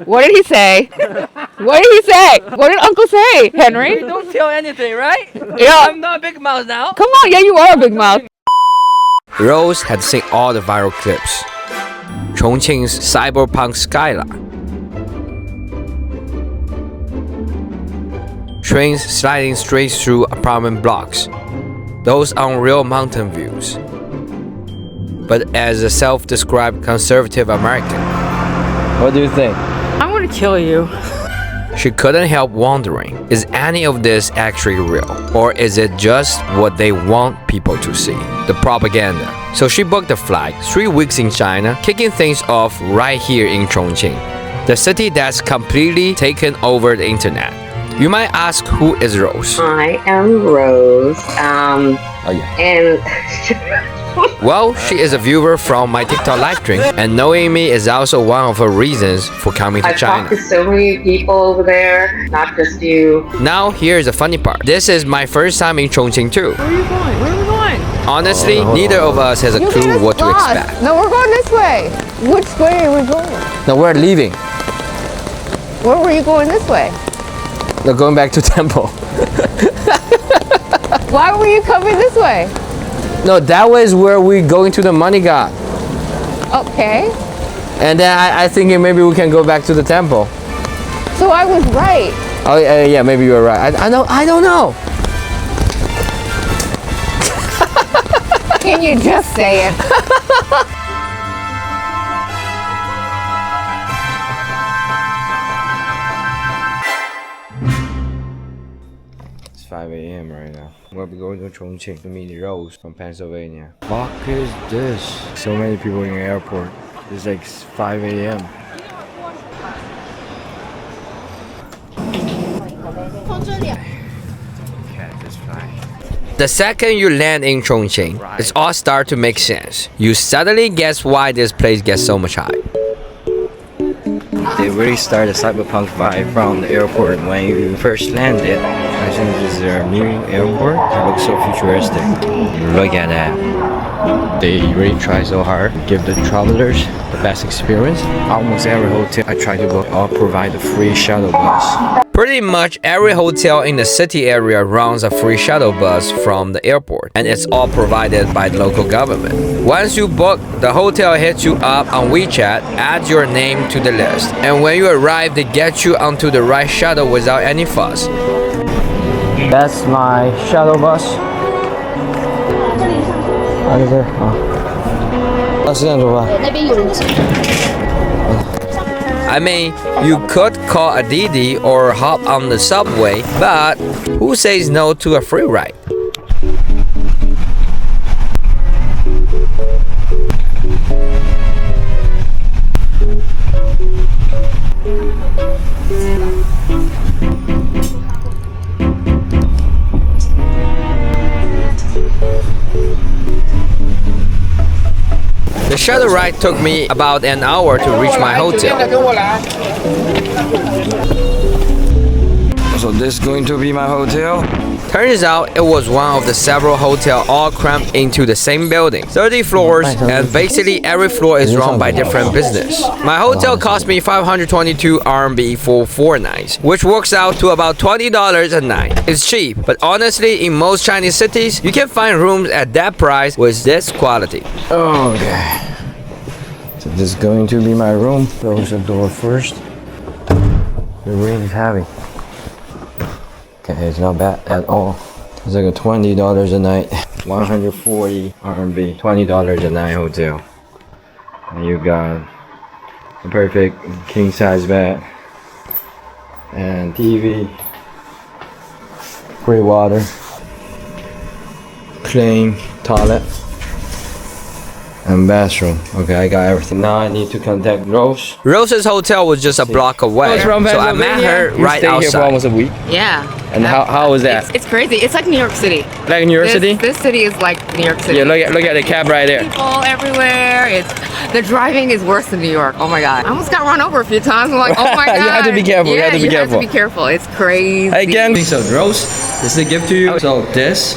What did he say? What did he say? What did Uncle say, Henry? Don't tell anything, right? Yeah. I'm not a big mouse now. Come on, yeah, you are a big mouth. Rose had seen all the viral clips. Chongqing's cyberpunk skyline. Trains sliding straight through apartment blocks. Those unreal mountain views. But as a self-described conservative American, what do you think? I want to kill you. She couldn't help wondering, is any of this actually real? Or is it just what they want people to see? The propaganda. So she booked a flight, 3 weeks in China, kicking things off right here in Chongqing, the city that's completely taken over the internet. You might ask, who is Rose? I am Rose. And Well, she is a viewer from my TikTok live stream, and knowing me is also one of her reasons for coming to I've China. talked to so many people over there, not just you. Now, here's the funny part. This is my first time in Chongqing too. Where are you going? Where are we going? Honestly, neither of us has a clue what to expect. No, we're going this way. Which way are we going? No, we're leaving. Where were you going this way? No, going back to temple. Why were you coming this way? No, that was where we going to the money god. Okay. And then I think maybe we can go back to the temple. So I was right. Oh yeah, maybe you were right. I don't know. Can you just say it? It's 5 a.m. right now. We'll be going to Chongqing to meet Rose from Pennsylvania. What is this? So many people in the airport. It's like 5 a.m. The second you land in Chongqing, it all starts to make sense. You suddenly guess why this place gets so much hype. They really started a cyberpunk vibe from the airport when you first landed. I think this is a new airport. It looks so futuristic. Look at that. They really try so hard to give the travelers the best experience. Almost every hotel I try to book all provide a free shuttle bus. Pretty much every hotel in the city area runs a free shuttle bus from the airport, and it's all provided by the local government. Once you book, the hotel hits you up on WeChat, adds your name to the list, and when you arrive, they get you onto the right shuttle without any fuss. That's my shuttle bus. I mean, you could call a Didi or hop on the subway, but who says no to a free ride? The shuttle ride took me about an hour to reach my hotel. So this is going to be my hotel? Turns out it was one of the several hotels all crammed into the same building. 30 floors, and basically every floor is run by different business. My hotel cost me 522 RMB for 4 nights, which works out to about $20 a night. It's cheap, but honestly, in most Chinese cities, you can find rooms at that price with this quality. Okay. So this is going to be my room. Close the door first. The rain is heavy. Okay, it's not bad at all. It's like a $20 a night, 140 RMB, $20 a night hotel. And you got a perfect king size bed and TV, free water, clean toilet, and bathroom. Okay, I got everything. Now I need to contact Rose. Rose's hotel was just a block away, so I met her right outside. Here for almost a week. Yeah. And how was that? It's crazy. It's like New York City. Like New York City? This city is like New York City. Yeah, look at the cab right there. People everywhere. The driving is worse than New York. Oh my god. I almost got run over a few times. I'm like, oh my god. You have to be careful. Yeah, you have to be careful. It's crazy. Again. So Rose, this is a gift to you. So this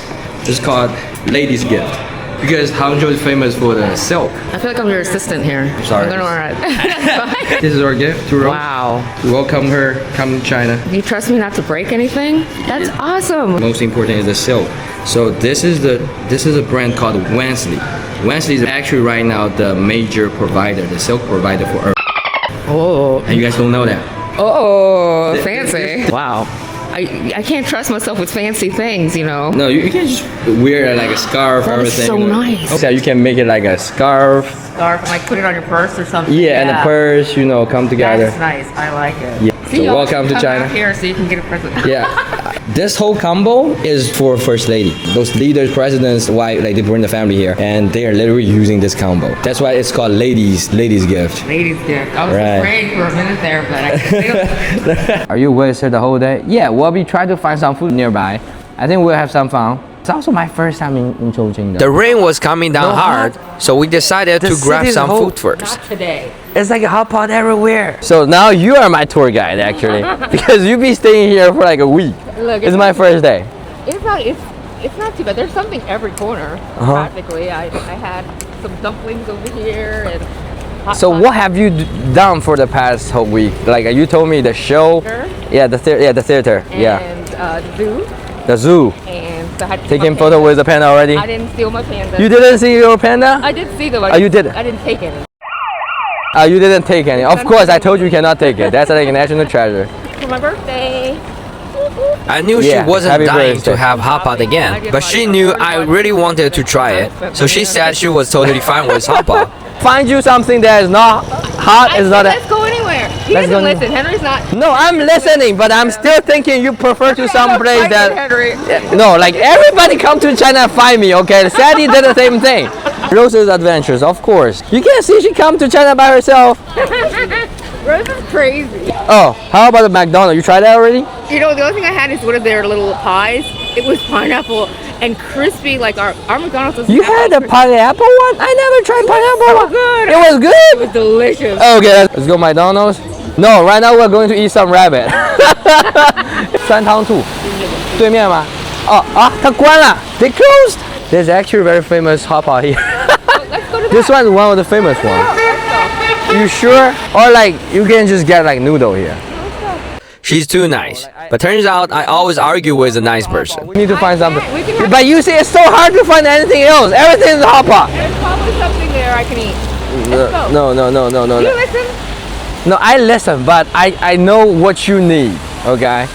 is called ladies gift. Because Hangzhou is famous for the silk. I feel like I'm your assistant here. Sorry. I'm gonna This is our gift to Rose. Wow. To welcome her come to China. You trust me not to break anything? That's awesome. Most important is the silk. So this is a brand called Wansley. Wansley is actually right now the major provider, the silk provider for Earth. Oh. And you guys don't know that. Oh, fancy. Wow. I can't trust myself with fancy things, you know. No, you can just wear like a scarf or That is everything. so nice. So you can make it like a scarf. Scarf and like put it on your purse or something. Yeah, and a purse, you know, come together. That's nice. I like it. Yeah. See, So y'all welcome to come China. out here so you can get a present. Yeah. This whole combo is for First Lady. Those leaders, presidents, why like they bring the family here, and they are literally using this combo. That's why it's called ladies gift. Ladies gift. I was Right. afraid for a minute there, but I still. Are you with her the whole day? Yeah, we'll be trying to find some food nearby. I think we'll have some fun. It's also my first time in Chongqing. The rain was coming down hard, so we decided to grab some food first. Not today. It's like a hot pot everywhere. So now you are my tour guide actually, because you be staying here for like a week. Look, It's my first day. It's not too bad. There's something every corner practically. I had some dumplings over here and. Hot So pot. what have you done for the past whole week? Like you told me the show. Theater. Yeah, the theater. Yeah, And zoo. the zoo. And so I had to Taking my photo panda. with the panda already. I didn't steal my panda. You didn't see your panda? I did see them. Oh, you did? I didn't take any. You didn't take any. Of course, I told you cannot take it. That's like a national treasure. For my birthday. I knew She wasn't happy dying birthday. to have hot pot again, but she knew I really wanted to try it, so she said she was totally fine with hot pot. Find you something that is not hot. I Is said, not. let's go anywhere. He Let's doesn't go listen. Henry's not. No, I'm listening, but I'm still thinking you prefer to some place that. Henry. No, like everybody come to China and find me, okay? Sadie did the same thing. Rose's adventures, of course. You can't see she come to China by herself. Rose is crazy. Oh, how about the McDonald's? You tried that already? You know, the only thing I had is one of their little pies. It was pineapple and crispy, like our McDonald's. Doesn't You have had that the pineapple one? I never tried pineapple so one. good. It was good? It was delicious. Okay, let's go McDonald's. No, right now we're going to eat some rabbit. 酸汤兔，对面吗？哦啊，它关了。They closed. There's actually very famous hot pot here. Let's go to This one is one of the famous ones. You sure? Or like you can just get like noodle here. She's too nice, but turns out I always argue with a nice person. We need to find something. We can have- But you see, it's so hard to find anything else. Everything is hot pot. There's probably something there I can eat. Let's go. No. Do you listen? No, I listen, but I know what you need. Okay.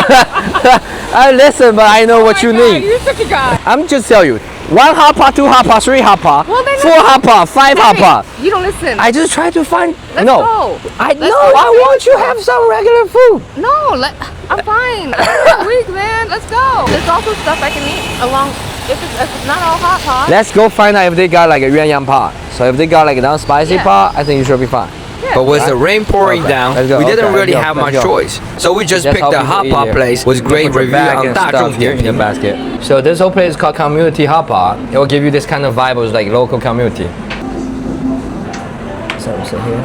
I listen, but I know what you Oh my God, need. You're such a guy. I'm just tell you. 1 hot pot, 2 hot pot, 3 hot pot, Well, then 4 hot pot, 5 hot Henry, pot. You don't listen. I just try to find. Let's no. go. I Let's know. go. I want you to have some regular food. No, I'm fine. It's week, man. Let's go. There's also stuff I can eat along. If it's not all hot pot. Let's go find out if they got like a yuan pot. So if they got like a non-spicy Yeah. pot, I think you should be fine. But with the rain pouring Okay, down, let's go, we didn't okay, really let's go, have let's much go. choice. So we just Just picked help a people hot eat pot here. place with You great put your review bag on and stuff here in the Chongqing. basket. So this whole place is called Community Hot Pot. It will give you this kind of vibe of like local community. So here.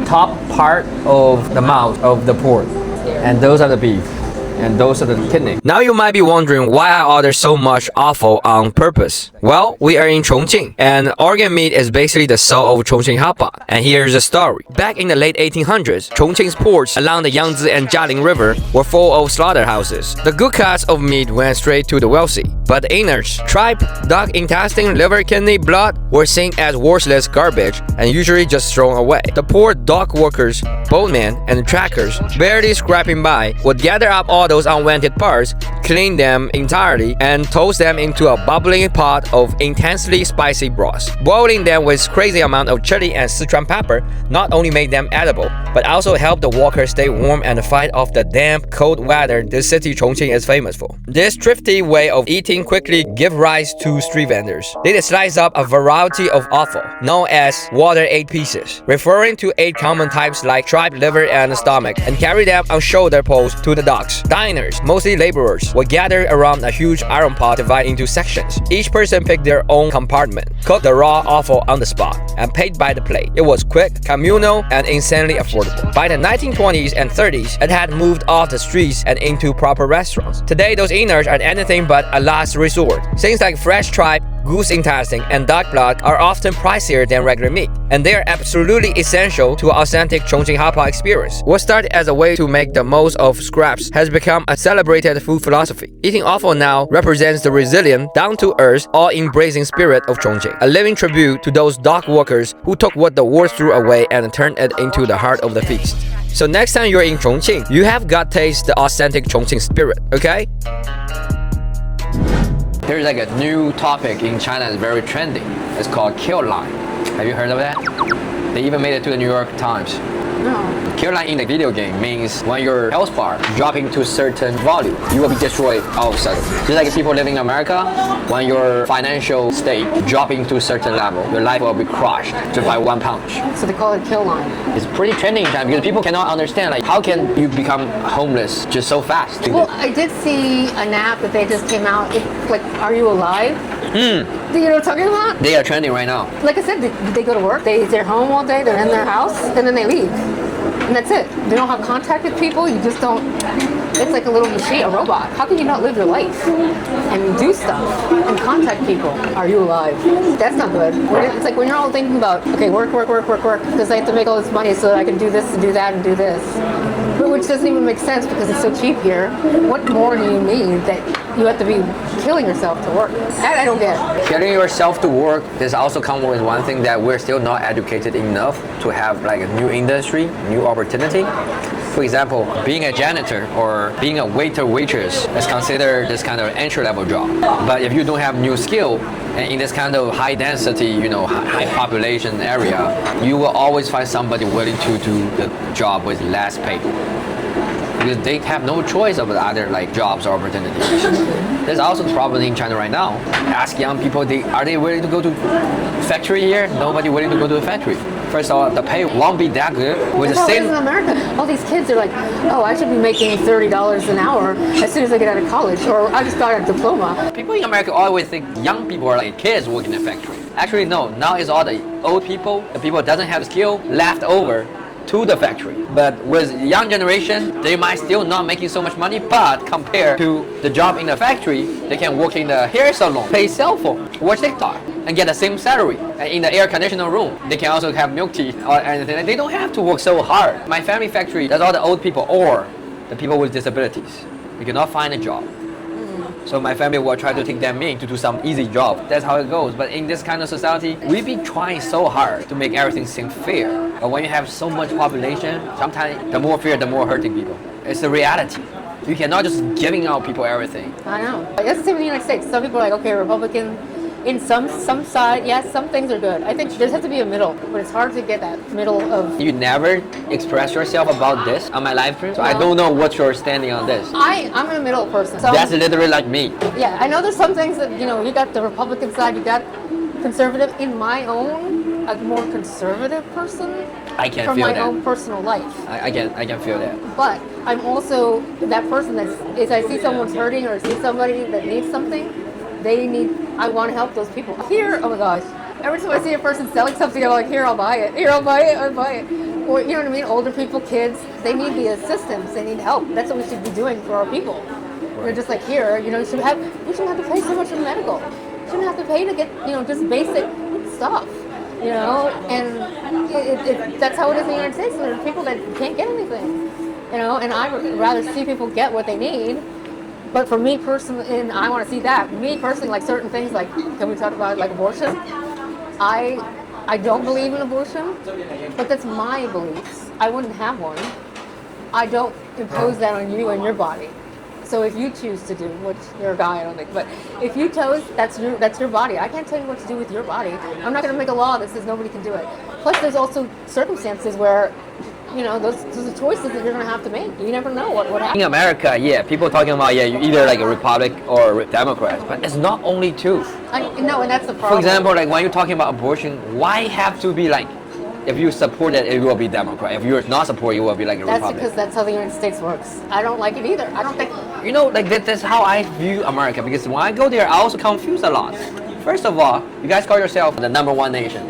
Top part of the mouth of the pork, and those are the beef, and those are the kidney. Now you might be wondering why I order so much offal on purpose. Well, we are in Chongqing, and organ meat is basically the soul of Chongqing hot pot. And here's the story. Back in the late 1800s, Chongqing's ports along the Yangtze and Jialing River were full of slaughterhouses. The good cuts of meat went straight to the wealthy, but the innards, tripe, duck intestine, liver, kidney, blood were seen as worthless garbage and usually just thrown away. The poor dock workers, boatmen, and trackers, barely scraping by, would gather up all those unwanted parts, clean them entirely, and toss them into a bubbling pot of intensely spicy broth. Boiling them with crazy amount of chili and Sichuan pepper not only made them edible, but also helped the walkers stay warm and fight off the damp, cold weather this city Chongqing is famous for. This thrifty way of eating quickly gave rise to street vendors. They slice up a variety of offal, known as water 8 pieces, referring to 8 common types like tripe, tripe liver and stomach and carry them on shoulder poles to the docks. Diners, mostly laborers, would gather around a huge iron pot divided into sections. Each person picked their own compartment, cooked the raw offal on the spot, and paid by the plate. It was quick, communal, and insanely affordable. By the 1920s and 30s, it had moved off the streets and into proper restaurants. Today, those innards are anything but a last resort. Things like fresh tripe, goose intestine, and duck blood are often pricier than regular meat, and they are absolutely essential to an authentic Chongqing Hapa experience. What started as a way to make the most of scraps has become a celebrated food philosophy. Eating offal now represents the resilient, down-to-earth, all-embracing spirit of Chongqing, a living tribute to those dock workers who took what the war threw away and turned it into the heart of the feast. So next time you're in Chongqing, you have got to taste the authentic Chongqing spirit, okay? There's like a new topic in China that's very trendy. It's called kill line. Have you heard of that? They even made it to the New York Times. No. Kill line in the video game means when your health bar dropping to a certain volume, you will be destroyed all of a sudden. Just like people living in America, when your financial state dropping to a certain level, your life will be crushed just by one punch. So they call it kill line. It's pretty trending in China because people cannot understand like how can you become homeless just so fast? Well, I did see an app that they just came out. It's like, Are You Alive? Do you know what I'm talking about? They are trending right now. Like I said, they go to work, they're home all day, they're in their house, and then they leave. And that's it. They don't have contact with people, you just don't, it's like a little machine, a robot. How can you not live your life and do stuff and contact people? Are you alive? That's not good. It's like when you're all thinking about, okay, work, because I have to make all this money so that I can do this and do that and do this. But which doesn't even make sense because it's so cheap here. What more do you need that you have to be killing yourself to work? That I don't get. Getting yourself to work, this also comes with one thing that we're still not educated enough to have like a new industry, new opportunity. For example, being a janitor or being a waiter, waitress is considered this kind of entry-level job. But if you don't have new skill, and in this kind of high density, high population area, you will always find somebody willing to do the job with less pay. Because they have no choice of other like jobs or opportunities. There's also the problem in China right now. Ask young people, are they willing to go to factory here? Nobody willing to go to a factory. First of all, the pay won't be that good. With the same in America, all these kids are like, oh, I should be making $30 an hour as soon as I get out of college, or I just got a diploma. People in America always think young people are like kids working in a factory. Actually, no. Now it's all the old people, the people that doesn't have skill left over to the factory. But with young generation, they might still not making so much money, but compared to the job in the factory, they can work in the hair salon, play cell phone, watch TikTok, and get the same salary. And in the air conditioner room, they can also have milk tea or anything. They don't have to work so hard. My family factory, that's all the old people or the people with disabilities. We cannot find a job. So my family will try to take them in to do some easy job. That's how it goes. But in this kind of society, we've been trying so hard to make everything seem fair. But when you have so much population, sometimes the more fear, the more hurting people. It's the reality. You cannot just giving out people everything. I know. That's the same in the United States. Some people are like, okay, Republican. In some side, yes, some things are good. I think there has to be a middle, but it's hard to get that middle of. You never express yourself about this on my live stream, so I don't know what you're standing on this. I'm a middle person. That's literally like me. Yeah, I know there's some things that, you got the Republican side, you got conservative. In my own, a more conservative person. I can from feel my that. own personal life. I can feel that. But I'm also that person if I see someone's hurting or see somebody that needs something, I want to help those people. Here, oh my gosh, every time I see a person selling something, I'm like, here, I'll buy it. Here, I'll buy it. Or, you know what I mean? Older people, kids, they need the assistance. They need help. That's what we should be doing for our people. We're just like here, we shouldn't have to pay so much for medical. You shouldn't have to pay to get, just basic stuff. And that's how it is in the United States. There are people that can't get anything, and I would rather see people get what they need. But for me personally, and I want to see that. Me personally, like certain things, like can we talk about like abortion? I don't believe in abortion, but that's my beliefs. I wouldn't have one. I don't impose that on you and your body. So if you choose to do, which you're a guy, I don't think, but if you chose, that's your body. I can't tell you what to do with your body. I'm not going to make a law that says nobody can do it. Plus, there's also circumstances where, those are choices that you're going to have to make. You never know what happens. In America, people talking about, you either like a Republic or a Democrat, but it's not only two. No, and that's the problem. For example, like when you're talking about abortion, why have to be like if you support it, it will be Democrat. If you're not support, it will be like a That's Republican. because that's how the United States works. I don't like it either. I don't think. You know, like that's how I view America. Because when I go there, I also confuse a lot. First of all, you guys call yourself the #1 nation.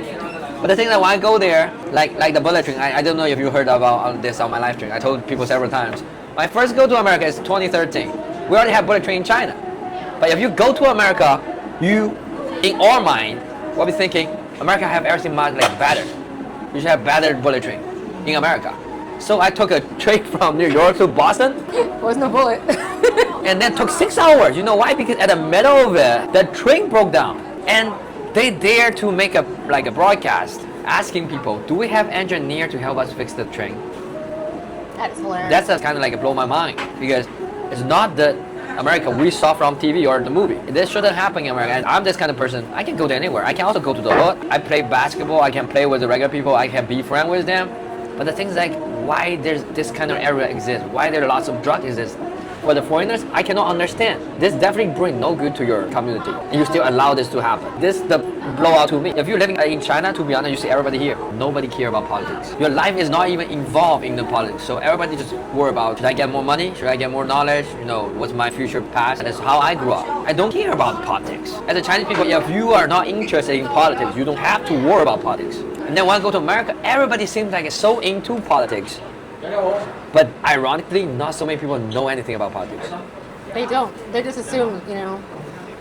But the thing that when I go there, like the bullet train, I don't know if you heard about this on my live stream. I told people several times. My first go to America is 2013. We already have bullet train in China. But if you go to America, you, in our mind, we'll be thinking, America have everything much like better. You should have better bullet train in America. So I took a train from New York to Boston. Was no bullet. And then took 6 hours. You know why? Because at the middle of it, the train broke down. And they dare to make a broadcast asking people, do we have engineer to help us fix the train? That is hilarious. That's just kind of like blow my mind, because it's not the America we saw from TV or the movie. This shouldn't happen in America. And I'm this kind of person. I can go to anywhere. I can also go to the hood. I play basketball. I can play with the regular people. I can be friends with them. But the thing is, like, why there's this kind of area exists? Why there are lots of drugs exist? For the foreigners, I cannot understand. This definitely brings no good to your community. And you still allow this to happen. This the blowout to me. If you're living in China, to be honest, you see everybody here. Nobody care about politics. Your life is not even involved in the politics. So everybody just worry about, should I get more money? Should I get more knowledge? You know, what's my future path? That's how I grew up. I don't care about politics. As a Chinese people, if you are not interested in politics, you don't have to worry about politics. And then when I go to America, everybody seems like it's so into politics. But ironically, not so many people know anything about politics. They don't. They just assume, you know,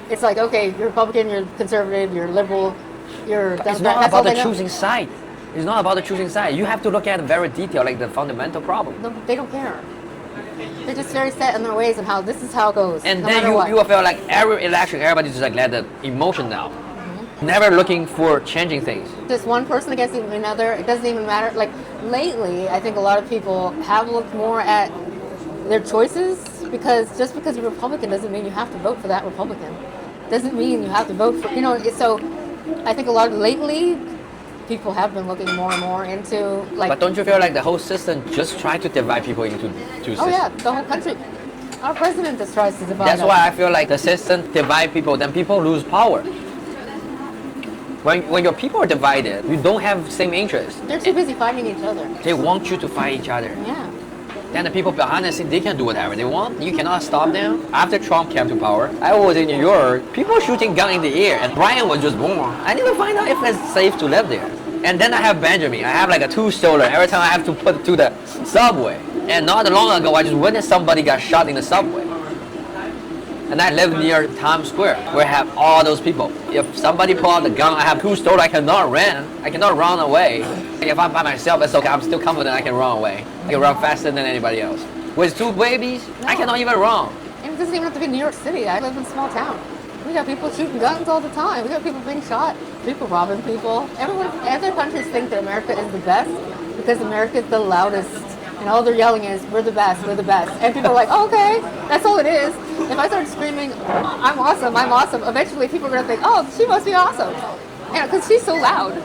it's like, okay, you're Republican, you're conservative, you're liberal, you're Democrat. It's not That's all about the they know. choosing side. It's not about the choosing side. You have to look at it very detailed, like the fundamental problem. No, they don't care. They're just very set in their ways of how this is how it goes. And no then matter what. you will feel like every election, everybody just like let the emotion down. Never looking for changing things. Just one person against another, it doesn't even matter. Like lately, I think a lot of people have looked more at their choices, because just because you're Republican doesn't mean you have to vote for that Republican. Doesn't mean you have to vote for, you know, so I think a lot of lately people have been looking more and more into like. But don't you feel like the whole system just try to divide people into two systems? Oh yeah, the whole country. Our president just tries to divide That's us. why I feel like the system divide people, then people lose power. When your people are divided, you don't have same interests. They're too busy fighting each other. They want you to fight each other. Yeah. Then the people behind the scene, they can do whatever they want. You cannot stop them. After Trump came to power, I was in New York, people shooting gun in the air, and Brian was just born. I need to find out if it's safe to live there. And then I have Benjamin. I have like a 2-stroller. Every time I have to put to the subway. And not long ago, I just witnessed somebody got shot in the subway. And I live near Times Square, where I have all those people. If somebody pull out the gun, I have 2-stroller, I cannot run. I cannot run away. If I'm by myself, it's okay. I'm still confident I can run away. I can run faster than anybody else. With 2 babies, I cannot even run. And it doesn't even have to be New York City. I live in a small town. We got people shooting guns all the time. We got people being shot, people robbing people. Everyone, other countries think that America is the best because America is the loudest. And all they're yelling is, we're the best, we're the best. And people are like, oh, okay, that's all it is. If I start screaming, I'm awesome, eventually people are going to think, oh, she must be awesome. Yeah, because she's so loud.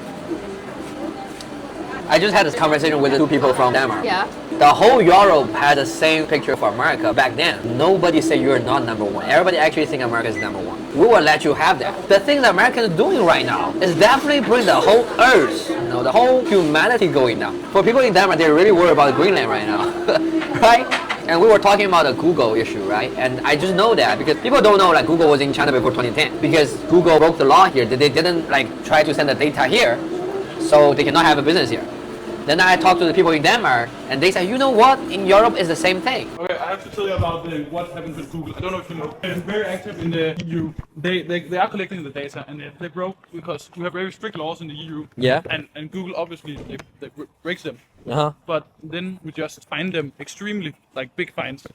I just had this conversation with 2 people from Denmark. Yeah. The whole Europe had the same picture for America back then. Nobody say you're not #1. Everybody actually think America is #1. We will let you have that. The thing that America is doing right now is definitely bring the whole earth, you know, the whole humanity going down. For people in Denmark, they're really worried about Greenland right now, right? And we were talking about the Google issue, right? And I just know that because people don't know like Google was in China before 2010 because Google broke the law here that they didn't like try to send the data here, so they cannot have a business here. Then I talked to the people in Denmark, and they said, you know what? In Europe, it's the same thing. Okay, I have to tell you about what happened with Google. I don't know if you know. They're very active in the EU. They are collecting the data, and they broke because we have very strict laws in the EU. Yeah. And Google obviously they breaks them. Uh-huh. But then we just fine them extremely like big fines.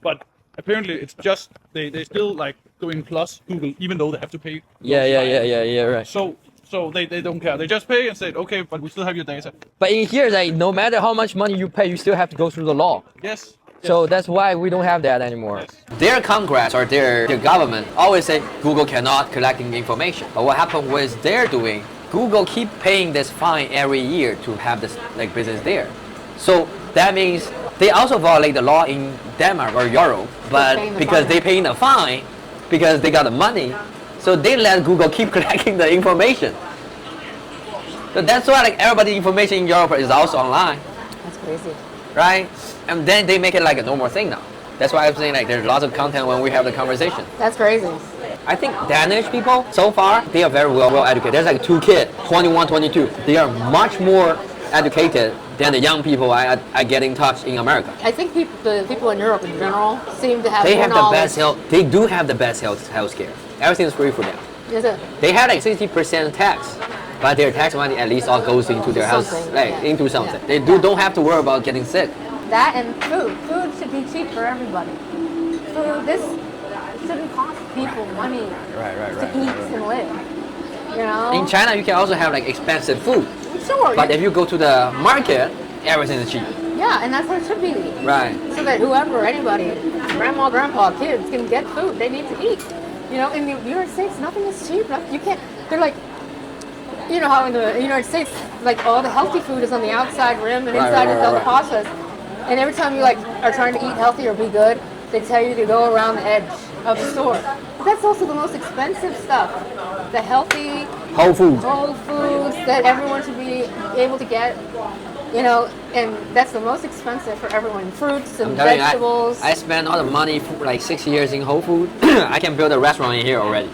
But apparently it's just they still like going plus Google even though they have to pay. Yeah, right. So they don't care. They just pay and say, okay, but we still have your data. But in here, like, no matter how much money you pay, you still have to go through the law. Yes. So that's why we don't have that anymore. Yes. Their Congress or their government always say Google cannot collecting information. But what happened was they're doing, Google keep paying this fine every year to have this like business there. So that means they also violate the law in Denmark or Europe, but because they paying the fine, because they got the money, so they let Google keep collecting the information. So that's why like everybody information in Europe is also online, That's crazy. right? And then they make it like a normal thing now. That's why I'm saying like there's lots of content when we have the conversation. That's crazy. I think Danish people, so far, they are very well educated. There's like 2 kids, 21, 22. They are much more educated than the young people I get in touch in America. I think the people in Europe in general seem to have They more have the knowledge. best health. They do have the best health care. Everything is free for them. Is it? They have like 60% tax, but their tax money at least all goes into their health, Something, like yeah. into something. Yeah. They don't have to worry about getting sick. That and food. Food should be cheap for everybody. Food, this shouldn't cost people money to eat and live. You know? In China, you can also have like expensive food, Sure. but if you go to the market, everything is cheap. Yeah, and that's what it should be. Right. So that whoever, anybody, grandma, grandpa, kids can get food they need to eat. You know, in the United States, nothing is cheap. You can't, they're like, you know how in the United States, like all the healthy food is on the outside rim and inside is all the processed. And every time you like are trying to eat healthy or be good, they tell you to go around the edge of the store. But that's also the most expensive stuff. The healthy, Whole foods. whole foods that everyone should be able to get, you know, and that's the most expensive for everyone. Fruits and I'm telling you, vegetables. I spent all the money for like 6 years in Whole Food. I can build a restaurant in here already.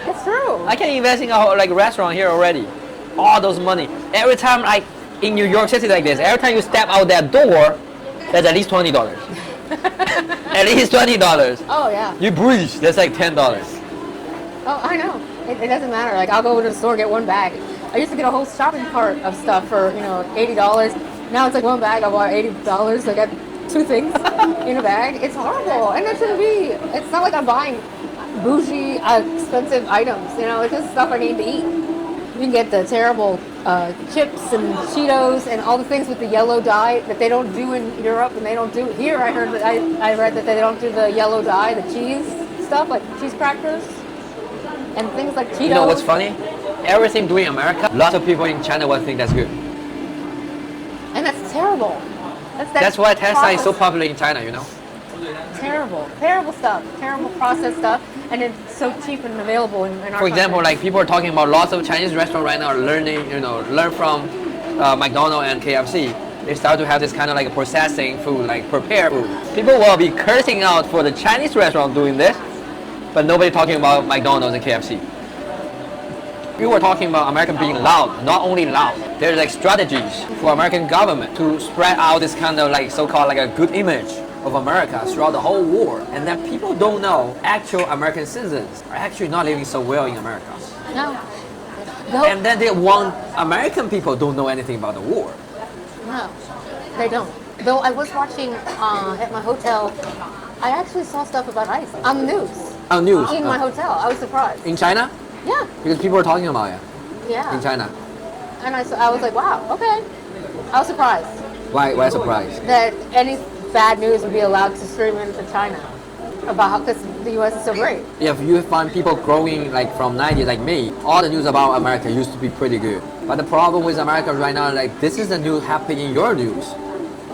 It's true. I can invest in a whole like restaurant here already. All those money. Every time like in New York City like this, every time you step out that door, that's at least $20. At least $20. Oh yeah. You breathe, that's like $10. Oh, I know. It doesn't matter. Like I'll go to the store get one bag. I used to get a whole shopping cart of stuff for $80. Now it's like one bag. I bought $80. I got 2 things in a bag. It's horrible, and it shouldn't be. It's not like I'm buying bougie, expensive items. You know, it's just stuff I need to eat. You can get the terrible chips and Cheetos and all the things with the yellow dye that they don't do in Europe and they don't do here. I heard that I read that they don't do the yellow dye, the cheese stuff like cheese crackers and things like Cheetos. You know what's funny? Everything doing America, lots of people in China will think that's good. And that's terrible. That's why Tesla is so processed- popular in China, you know? Terrible stuff, terrible processed stuff, and it's so cheap and available in our For example, country. like people are talking about lots of Chinese restaurants right now are learn from McDonald's and KFC. They start to have this kind of like processing food, like prepared food. People will be cursing out for the Chinese restaurant doing this, but nobody talking about McDonald's and KFC. We were talking about America being loud, not only loud. There's like strategies for American government to spread out this kind of like so-called like a good image of America throughout the whole war, and that people don't know actual American citizens are actually not living so well in America. No, And then they want American people don't know anything about the war. no, they don't. Though I was watching at my hotel, I actually saw stuff about ICE on the news On news. in my hotel. I was surprised. In China? Yeah, Because people are talking about it yeah. in China. And I was like, wow, okay. I was surprised Why surprise? that any bad news would be allowed to stream into China about because the U.S. is so great. If you find people growing like from 90s like me, all the news about America used to be pretty good. But the problem with America right now, like this is the news happening in your news.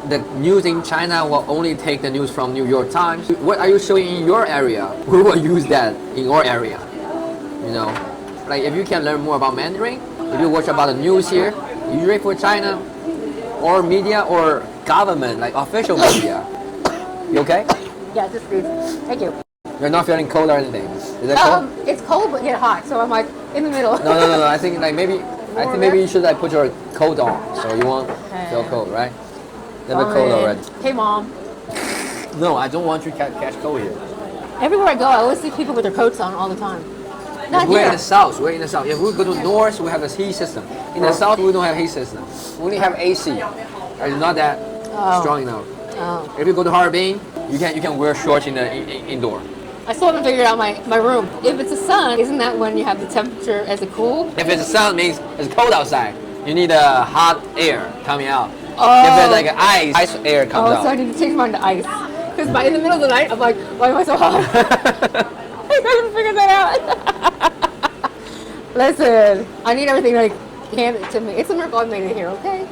The news in China will only take the news from New York Times. What are you showing in your area? We will use that in your area. You know, like if you can learn more about Mandarin, if you watch about the news here, usually for China, or media or government, like official media. You okay? Yeah, just please. Thank you. You're not feeling cold or anything. Is that cold? It's cold but yet hot, so I'm like in the middle. No. I think like maybe you should like put your coat on so you won't feel cold, right? You're a bit cold already. Hey, Mom. No, I don't want you to catch cold here. Everywhere I go, I always see people with their coats on all the time. Not We're in here. the south. We're in the south. If we go to north, we have a heat system. In the south, we don't have heat system. We only have AC. It's not that strong enough. Oh. If you go to Harbin, you can wear shorts in the indoor. I still haven't figured out my room. If it's the sun, isn't that when you have the temperature as a cool? If it's the sun, means it's cold outside. You need a hot air coming out. Oh. If there's like an ice air comes Oh, out. so I need to change mine to ice. Because in the middle of the night, I'm like, why am I so hot? I haven't figured that out. Listen, I need everything like handed to me. It's a miracle I made it here, okay?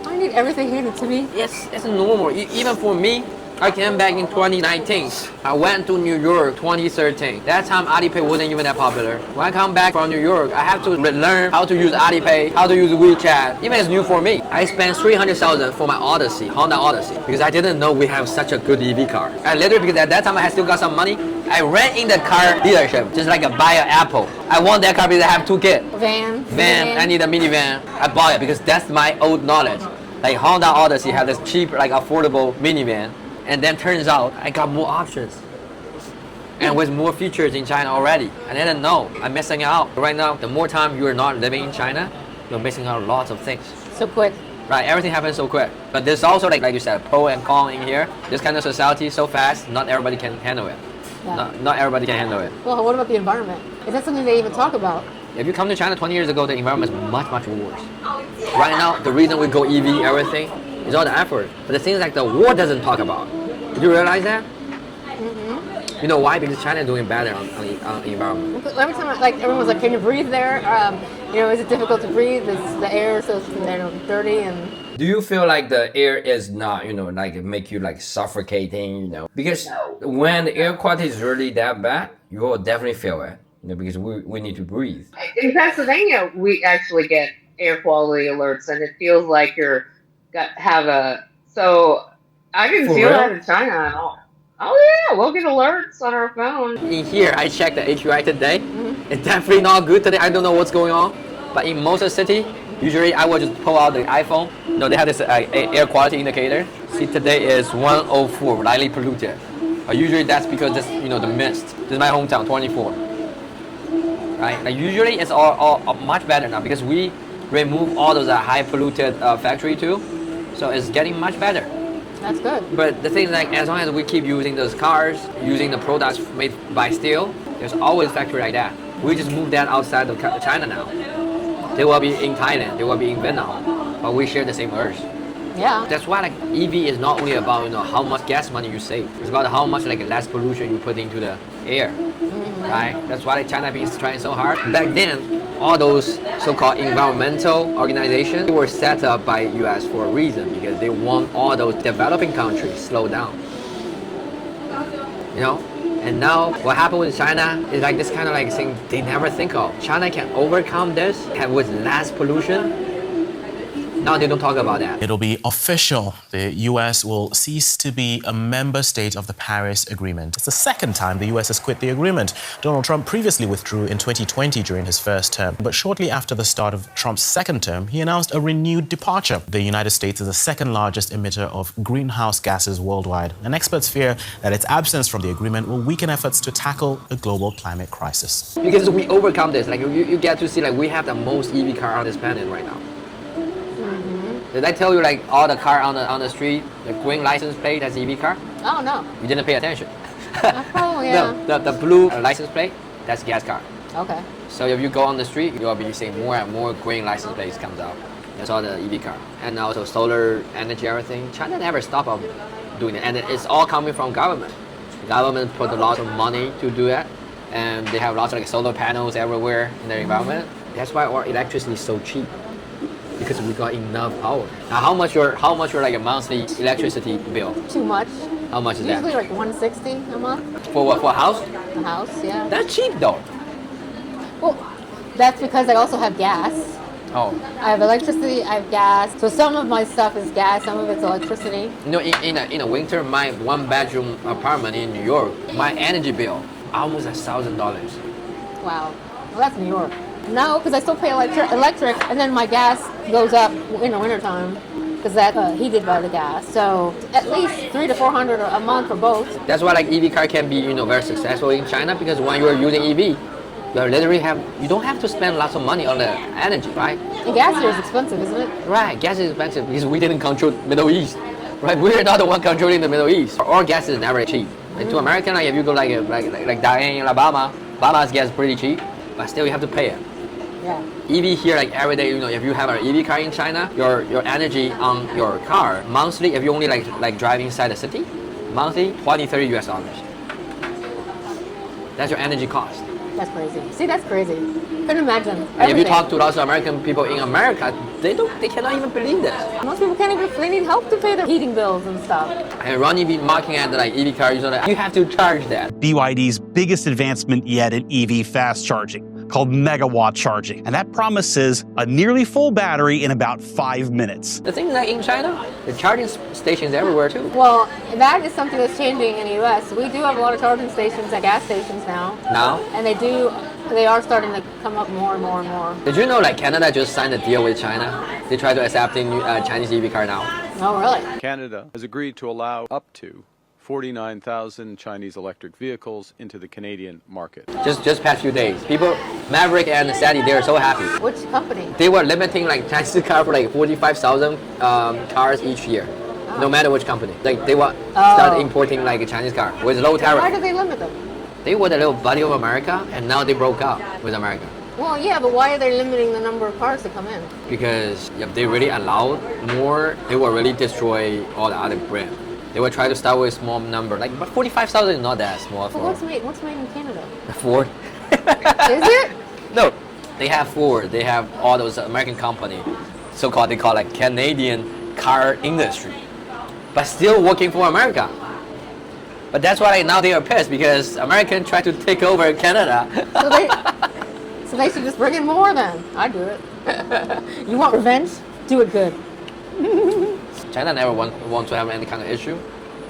I need everything handed to me. Yes, it's normal. Even for me, I came back in 2019. I went to New York 2013. That time Alipay wasn't even that popular. When I come back from New York, I have to learn how to use Alipay, how to use WeChat. Even it's new for me. I spent 300,000 for my Odyssey, Honda Odyssey, because I didn't know we have such a good EV car. I literally, because at that time I had still got some money, I ran in the car dealership, just like a buy an Apple. I want that car because I have two kids. Van, I need a minivan. I bought it because that's my old knowledge. Like Honda Odyssey had this cheap, like affordable minivan. And then turns out I got more options. And with more features in China already. I didn't know. I'm missing out. Right now, the more time you're not living in China, you're missing out lots of things. So quick. Right, everything happens so quick. But there's also, like you said, pro and con in here. This kind of society is so fast, not everybody can handle it. Yeah. Not everybody can handle it. Well, what about the environment? Is that something they even talk about? If you come to China 20 years ago, the environment is much, much worse. Right now, the reason we go EV, everything, is all the effort. But the things like the war doesn't talk about. Did you realize that? Mm-hmm. You know why? Because China is doing better on the environment. Every time, everyone was like, "Can you breathe there? Is it difficult to breathe? Is the air so dirty?" And do you feel like the air is not, like it make you like suffocating, Because when the air quality is really that bad, you will definitely feel it, because we need to breathe. In Pennsylvania, we actually get air quality alerts, and it feels like so I didn't feel that in China at all. Oh yeah, we'll get alerts on our phone. In here, I checked the AQI today. It's definitely not good today. I don't know what's going on. But in most of the city, usually I will just pull out the iPhone. No, they have this air quality indicator. See, today is 104, lightly polluted. Usually that's because this, the mist. This is my hometown, 24. Right? Like usually it's all much better now because we remove all those high polluted factory too. So it's getting much better. That's good. But the thing is, like, as long as we keep using those cars, using the products made by steel, there's always a factory like that. We just moved that outside of China now. They will be in Thailand, they will be in Vietnam, but we share the same earth. Yeah. That's why EV is not only about how much gas money you save. It's about how much less pollution you put into the air, right? That's why China is trying so hard. Back then, all those so-called environmental organizations were set up by U.S. for a reason because they want all those developing countries slow down. And now what happened with China is like this kind of thing they never think of. China can overcome this with less pollution. Now they don't talk about that. It'll be official. The U.S. will cease to be a member state of the Paris Agreement. It's the second time the U.S. has quit the agreement. Donald Trump previously withdrew in 2020 during his first term. But shortly after the start of Trump's second term, he announced a renewed departure. The United States is the second largest emitter of greenhouse gases worldwide. And experts fear that its absence from the agreement will weaken efforts to tackle the global climate crisis. Because we overcome this. You get to see we have the most EV car on this planet right now. Did I tell you all the car on the street, the green license plate, that's EV car? Oh no. You didn't pay attention. Oh yeah. No, the blue license plate, that's gas car. Okay. So if you go on the street, you'll be seeing more and more green license plates comes out. That's all the EV car. And also solar energy, everything. China never stopped doing it, and it's all coming from government. The government put a lot of money to do it, and they have lots of solar panels everywhere in their environment. That's why our electricity is so cheap. Because we got enough power. Now, how much your a monthly electricity bill? Too much. How much is Usually that? $160 a month. For what? For a house? A house, yeah. That's cheap though. Well, that's because I also have gas. Oh. I have electricity, I have gas. So some of my stuff is gas, some of it's electricity. In a winter, my one-bedroom apartment in New York, my energy bill almost $1,000. Wow. Well, that's New York. No, because I still pay electric, and then my gas goes up in the wintertime because that's heated by the gas. So at least $300 to $400 a month for both. That's why EV car can be very successful in China because when you are using EV, you don't have to spend lots of money on the energy, right? And gas here is expensive, isn't it? Right, gas is expensive because we didn't control Middle East, right? We're not the one controlling the Middle East. Our gas is never cheap. To American, if you go like Diane in Alabama's gas is pretty cheap, but still you have to pay it. Yeah. EV here, every day, if you have an EV car in China, your energy on your car monthly, if you only drive inside the city, monthly $20-30 US. That's your energy cost. That's crazy. See, that's crazy. Couldn't imagine. And if you talk to lots of American people in America, They cannot even believe this. Most people can't even, they need help to pay their heating bills and stuff. And Ronnie be marking at like EV cars, you have to charge that. BYD's biggest advancement yet in EV fast charging, called megawatt charging. And that promises a nearly full battery in about 5 minutes. The thing is that in China, the charging stations everywhere too. Well, that is something that's changing in the US. We do have a lot of charging stations at gas stations now. Now? And they are starting to come up more and more and more. Did you know like Canada just signed a deal with China? They try to accepting Chinese EV car now. Oh, really? Canada has agreed to allow up to 49,000 Chinese electric vehicles into the Canadian market. Just past few days. People, Maverick and Sadie, they are so happy. Which company? They were limiting like Chinese car for like 45,000 cars each year. No matter which company. Like they want start importing like a Chinese car with low tariff. Why did they limit them? They were the little buddy of America and now they broke up with America. Well, yeah, but why are they limiting the number of cars that come in? Because if they really allowed more, they will really destroy all the other brands. They will try to start with a small number. Like, but 45,000 is not that small. But what's made in Canada? Ford. Is it? No, they have Ford. They have all those American company, so-called they call like Canadian car industry, but still working for America. But that's why now they are pissed because Americans try to take over Canada. So they should just bring in more then. I'd do it. You want revenge? Do it good. China never want to have any kind of issue.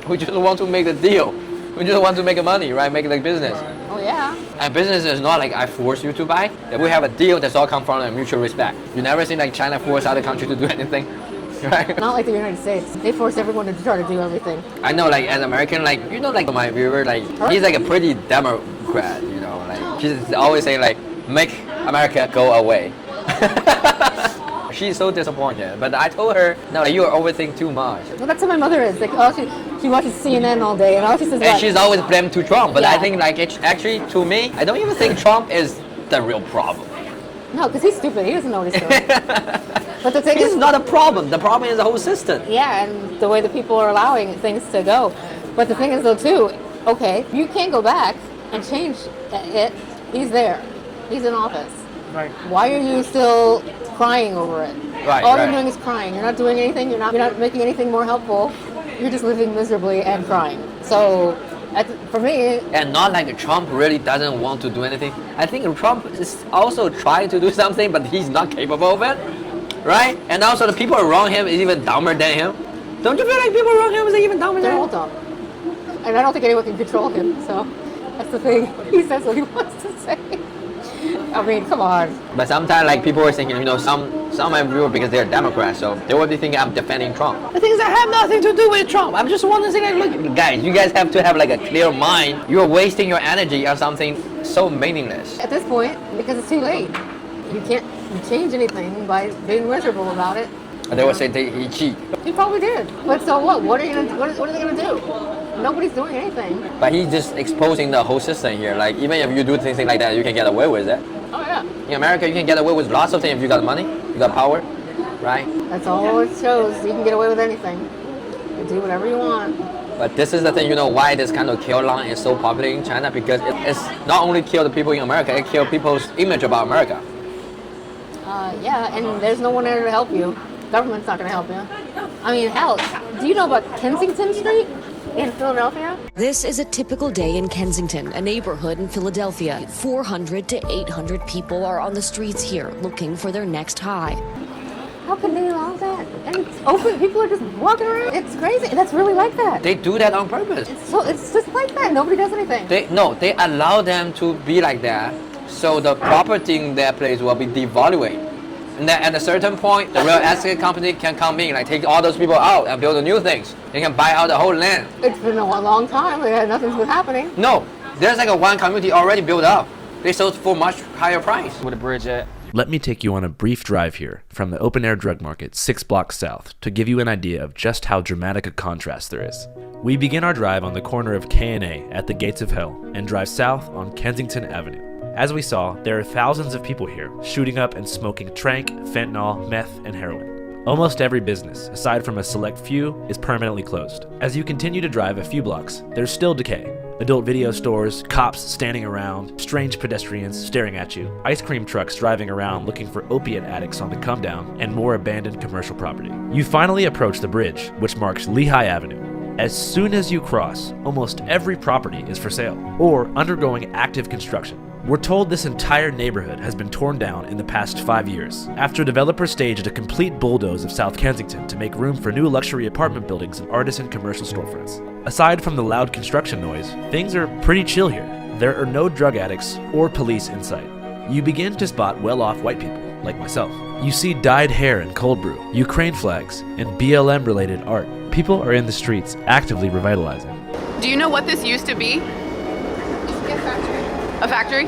We just want to make the deal. We just want to make money, right? Make like business. Oh yeah. And business is not like I force you to buy. If we have a deal, that's all come from a mutual respect. You never see like China force other country to do anything, right? Not like the United States. They force everyone to try to do everything. I know, like as American, like like my viewer, like he's like a pretty Democrat, like she's always saying like make America go away. She's so disappointed, but I told her, no, you are overthinking too much. Well, that's how my mother is. Like, she watches CNN all day, and all she says. And she's always blamed to Trump, but Yeah. I think like actually to me, I don't even think Trump is the real problem. No, because he's stupid. He doesn't know what he's doing. But the thing It's is, not a problem. The problem is the whole system. yeah, and the way that people are allowing things to go. But the thing is, though, too, okay, you can't go back and change it. He's there. He's in office. Right. Why are you still crying over it? Right, All right. you're doing is crying. You're not doing anything. You're not making anything more helpful. You're just living miserably and crying. So, for me, And not like Trump really doesn't want to do anything. I think Trump is also trying to do something, but he's not capable of it, right? And also the people around him is even dumber than him. Don't you feel like people around him is even dumber they're than all him? dumb. And I don't think anyone can control him. So, that's the thing. He says what he wants to say. I mean, come on. But sometimes like people are thinking, some of my viewers because they're Democrats, so they will be thinking I'm defending Trump. The thing is, I have nothing to do with Trump. I'm just wanting to say, like, look, guys, you guys have to have like a clear mind. You're wasting your energy on something so meaningless. At this point, because it's too late. You can't change anything by being miserable about it. They will say he cheat, He probably did. But so what? What are they gonna do? Nobody's doing anything. but he's just exposing the whole system here. Like even if you do things like that, you can get away with it. Oh yeah. In America, you can get away with lots of things if you got money, you got power, right? That's all it shows. You can get away with anything. You do whatever you want. But this is the thing, why this kind of kill line is so popular in China, because it's not only kill the people in America, it kill people's image about America. Yeah, and there's no one there to help you. Government's not gonna help you. I mean, hell, do you know about Kensington Street in Philadelphia? This is a typical day in Kensington, a neighborhood in Philadelphia. 400 to 800 people are on the streets here looking for their next high. How can they allow that? And it's open. People are just walking around. It's crazy. That's really like that. They do that on purpose. It's just like that. Nobody does anything. They allow them to be like that, so the property in that place will be devalued. And then at a certain point, the real estate company can come in, like take all those people out and build new things. They can buy out the whole land. It's been a long time. Nothing's been happening. No, there's like a one community already built up. They sold for much higher price. With a bridge at. Let me take you on a brief drive here from the open-air drug market 6 blocks south to give you an idea of just how dramatic a contrast there is. We begin our drive on the corner of K&A at the Gates of Hell and drive south on Kensington Avenue. As we saw, there are thousands of people here shooting up and smoking trank, fentanyl, meth, and heroin. Almost every business, aside from a select few, is permanently closed. As you continue to drive a few blocks, there's still decay. Adult video stores, cops standing around, strange pedestrians staring at you, ice cream trucks driving around looking for opiate addicts on the come down, and more abandoned commercial property. You finally approach the bridge, which marks Lehigh Avenue. As soon as you cross, almost every property is for sale or undergoing active construction. We're told this entire neighborhood has been torn down in the past 5 years, after developers staged a complete bulldoze of South Kensington to make room for new luxury apartment buildings and artisan commercial storefronts. Aside from the loud construction noise, things are pretty chill here. There are no drug addicts or police in sight. You begin to spot well-off white people, like myself. You see dyed hair and cold brew, Ukraine flags, and BLM-related art. People are in the streets actively revitalizing. Do you know what this used to be? A factory?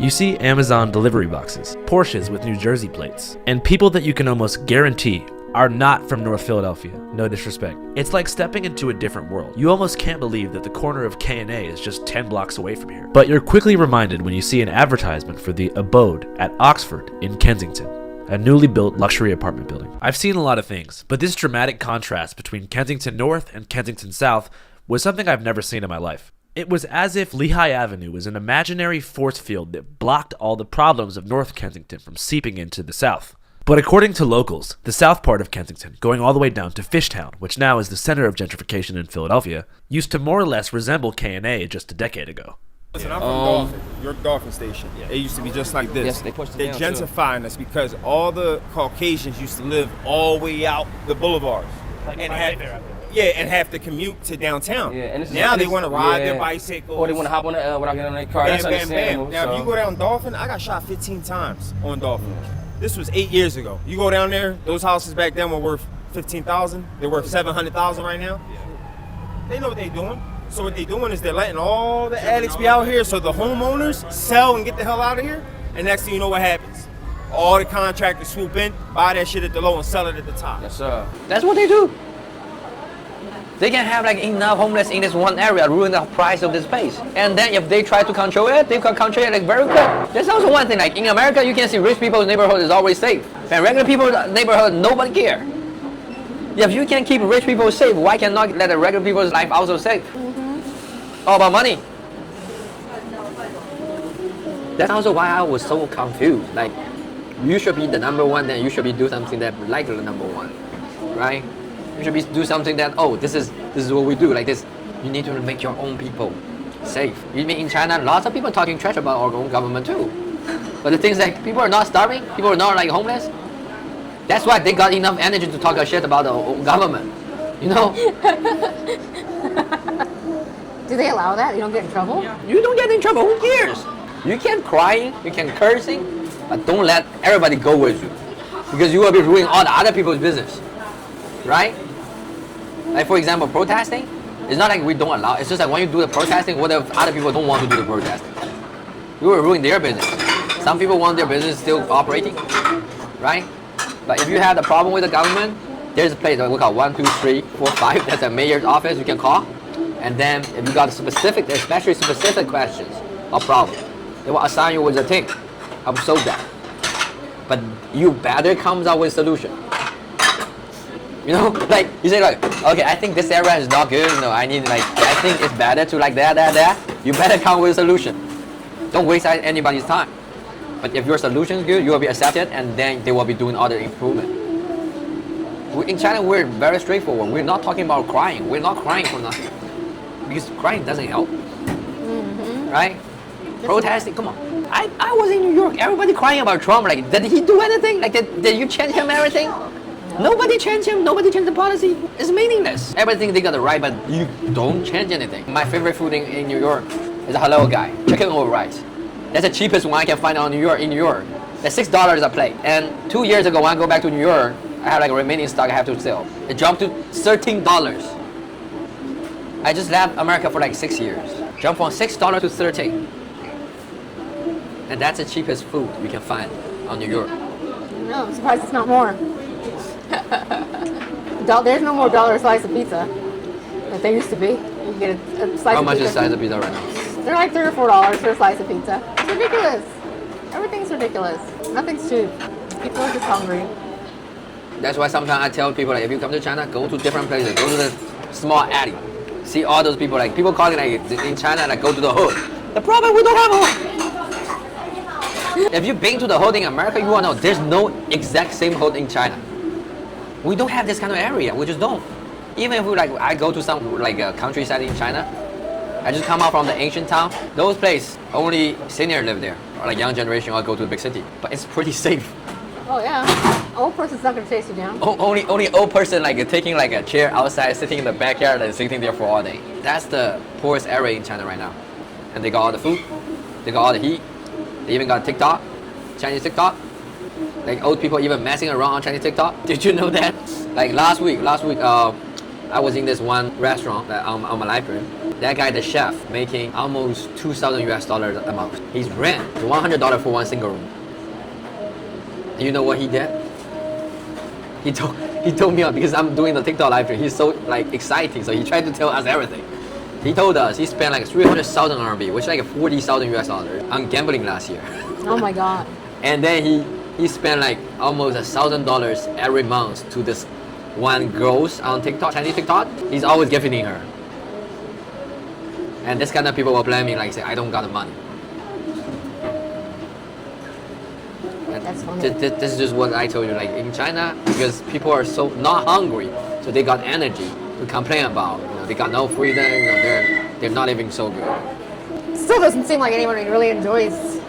You see Amazon delivery boxes, Porsches with New Jersey plates, and people that you can almost guarantee are not from North Philadelphia. No disrespect. It's like stepping into a different world. You almost can't believe that the corner of K&A is just 10 blocks away from here. But you're quickly reminded when you see an advertisement for the Abode at Oxford in Kensington, a newly built luxury apartment building. I've seen a lot of things, but this dramatic contrast between Kensington North and Kensington South was something I've never seen in my life. It was as if Lehigh Avenue was an imaginary force field that blocked all the problems of North Kensington from seeping into the south. But according to locals, the south part of Kensington, going all the way down to Fishtown, which now is the center of gentrification in Philadelphia, used to more or less resemble K&A just a decade ago. Listen, I'm from Dolphin, York Dolphin Station. It used to be just like this. Yes, they pushed it They're down, too. gentrifying us because all the Caucasians used to live all the way out the boulevards. And have to commute to downtown. Yeah, and now they want to ride their bicycles. Or they want to hop on the L without getting on their car. Bam, That's bam, understandable. bam. Now, if you go down Dolphin, I got shot 15 times on Dolphin. This was 8 years ago. You go down there, those houses back then were worth $15,000. They're worth $700,000 right now. They know what they're doing. So what they're doing is they're letting all the addicts be out here so the homeowners sell and get the hell out of here. And next thing you know what happens? All the contractors swoop in, buy that shit at the low and sell it at the top. Yes, sir. That's what they do. They can have like enough homeless in this one area, ruin the price of this place. And then if they try to control it, they can control it like very quick. There's also one thing, like in America, you can see rich people's neighborhood is always safe. And regular people's neighborhood, nobody care. If you can keep rich people safe, why cannot let the regular people's life also safe? All about money. That's also why I was so confused. Like, you should be the number one, then you should be do something that like the number one, right? You should be do something that, oh, this is what we do. Like this, you need to make your own people safe. You mean in China, lots of people talking trash about our own government too. But the things like people are not starving, people are not like homeless. That's why they got enough energy to talk a shit about the government. You know? Do they allow that? You don't get in trouble? You don't get in trouble. Who cares? You can crying, you can cursing, but don't let everybody go with you, because you will be ruining all the other people's business, right? Like for example, protesting. It's not like we don't allow. It's just like when you do the protesting, what if other people don't want to do the protesting? You will ruin their business. Some people want their business still operating, right? But if you have the problem with the government, there's a place that we call 1, 2, 3, 4, 5. That's a mayor's office you can call. And then if you got specific, especially specific questions or problem, they will assign you with a team. Help solve that. But you better come up with a solution. You know, like you say like, okay, I think this area is not good. No, I think it's better to like that. You better come with a solution. Don't waste anybody's time. But if your solution is good, you will be accepted, and then they will be doing other improvement. In China, we're very straightforward. We're not talking about crying. We're not crying for nothing, because crying doesn't help, right? Protesting, come on. I was in New York. Everybody crying about Trump. Like, did he do anything? Like, did you change him everything? Nobody changed him. Nobody changed the policy. It's meaningless. Everything they got the right, but you don't change anything. My favorite food in New York is a halal guy, chicken over rice. That's the cheapest one I can find in New York. That's $6 a plate. And 2 years ago, when I go back to New York, I have like a remaining stock I have to sell. It jumped to $13. I just left America for like 6 years. Jumped from $6 to $13. And that's the cheapest food you can find on New York. No, I'm surprised it's not more. There's no more dollar slice of pizza like there used to be. You can get a slice How of much pizza. is the size of pizza right now? They're like $3 or $4 for a slice of pizza. It's ridiculous. Everything's ridiculous. Nothing's cheap. People are just hungry. That's why sometimes I tell people, like, if you come to China, go to different places. Go to the small alley. see all those people, like people calling like in China, like go to the hood. The problem, we don't have a hood. If you've been to the hood in America, you will know there's no exact same hood in China. We don't have this kind of area. We just don't. Even if we like, I go to some like a countryside in China. I just come out from the ancient town. Those places only senior live there, or like young generation or go to the big city. But it's pretty safe. Oh yeah, old person's not gonna chase you down. Only old person like taking like a chair outside, sitting in the backyard and sitting there for all day. That's the poorest area in China right now. And they got all the food, they got all the heat. They even got TikTok, Chinese TikTok. Like old people even messing around on Chinese TikTok. Did you know that? Like last week, I was in this one restaurant on my library. That guy, the chef, making almost 2,000 US dollars a month. His rent, $100 for one single room. And you know what he did? He told me, because I'm doing the TikTok live stream, he's so like exciting, so he tried to tell us everything. He told us he spent like 300,000 RMB, which is like 40,000 US dollars on gambling last year. Oh my God. And then he spent like almost $1,000 every month to this one girls on TikTok, Chinese TikTok. He's always gifting her. And this kind of people will blame me, like say, I don't got the money. And that's funny. This is just what I told you, like in China, because people are so not hungry, so they got energy to complain about. You know, they got no freedom. You know, they're not living so good. Still doesn't seem like anyone really enjoys.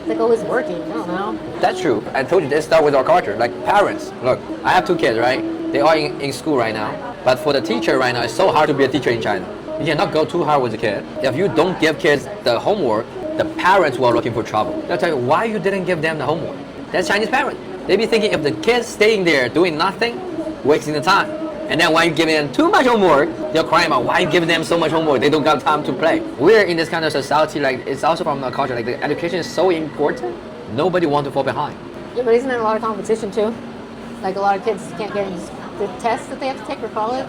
Like always working. I don't know. That's true. I told you this start with our culture. Like parents, look, I have 2 kids, right? They are in school right now. But for the teacher right now, it's so hard to be a teacher in China. You cannot go too hard with the kid. If you don't give kids the homework, the parents will looking for trouble. They'll tell you why you didn't give them the homework. That's Chinese parents. They be thinking if the kids staying there doing nothing, wasting the time. And then when you give them too much homework, they're crying about why you give them so much homework. They don't got time to play. We're in this kind of society, like it's also from our culture. Like the education is so important. Nobody wants to fall behind. Yeah, but isn't there a lot of competition too? Like a lot of kids can't get the tests that they have to take for college.